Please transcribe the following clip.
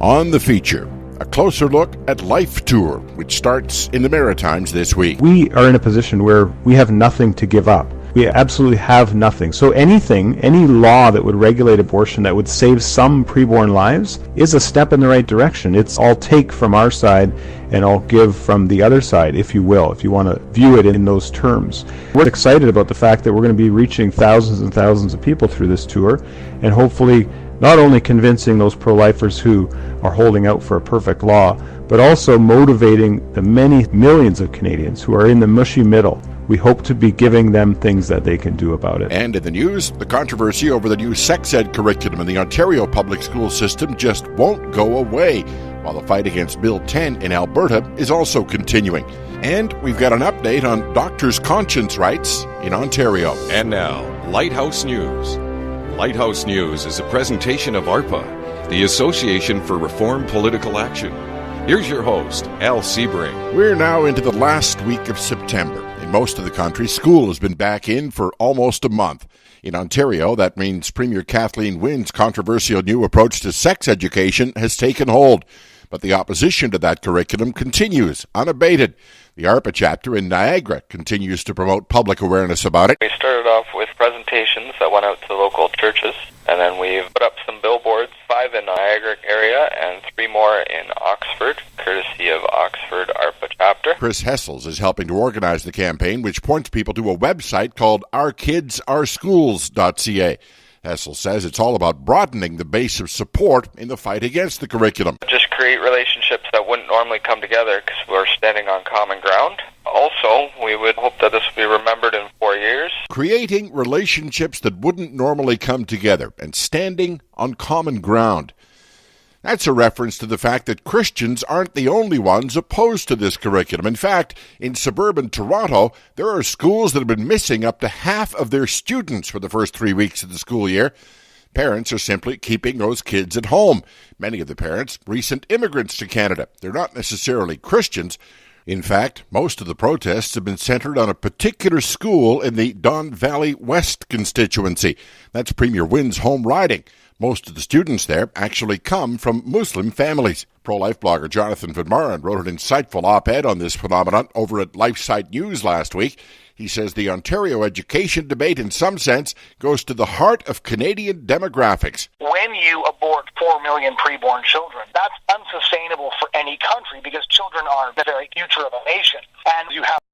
On the feature, a closer look at Life Tour, which starts in the Maritimes this week. We are in a position where we have nothing to give up. We absolutely have nothing. So any law that would regulate abortion that would save some preborn lives is a step in the right direction. It's all take from our side and all give from the other side, if you will, if you want to view it in those terms. We're excited about the fact that we're going to be reaching thousands and thousands of people through this tour, and hopefully not only convincing those pro-lifers who are holding out for a perfect law, but also motivating the many millions of Canadians who are in the mushy middle. We hope to be giving them things that they can do about it. And in the news, the controversy over the new sex ed curriculum in the Ontario public school system just won't go away, while the fight against Bill 10 in Alberta is also continuing. And we've got an update on doctors' conscience rights in Ontario. And now, Lighthouse News. Lighthouse News is a presentation of ARPA, the Association for Reform Political Action. Here's your host, Al Sebring. We're now into the last week of September. In most of the country, school has been back in for almost a month. In Ontario, that means Premier Kathleen Wynne's controversial new approach to sex education has taken hold. But the opposition to that curriculum continues, unabated. The ARPA chapter in Niagara continues to promote public awareness about it. We started off with presentations that went out to the local churches, and then we've put up some billboards, 5 in Niagara area and 3 more in Oxford, courtesy of Oxford ARPA chapter. Chris Hessels is helping to organize the campaign, which points people to a website called ourkidsourschools.ca. Hessel says it's all about broadening the base of support in the fight against the curriculum. Just create relationships that wouldn't normally come together because we're standing on common ground. Also, we would hope that this will be remembered in 4 years. Creating relationships that wouldn't normally come together and standing on common ground. That's a reference to the fact that Christians aren't the only ones opposed to this curriculum. In fact, in suburban Toronto, there are schools that have been missing up to half of their students for the first 3 weeks of the school year. Parents are simply keeping those kids at home. Many of the parents, recent immigrants to Canada. They're not necessarily Christians. In fact, most of the protests have been centered on a particular school in the Don Valley West constituency. That's Premier Wynne's home riding. Most of the students there actually come from Muslim families. Pro-life blogger Jonathan Van Maren wrote an insightful op-ed on this phenomenon over at LifeSite News last week. He says the Ontario education debate, in some sense, goes to the heart of Canadian demographics. When you abort 4 million preborn children, that's unsustainable for any country because children are the very future of a nation. And you have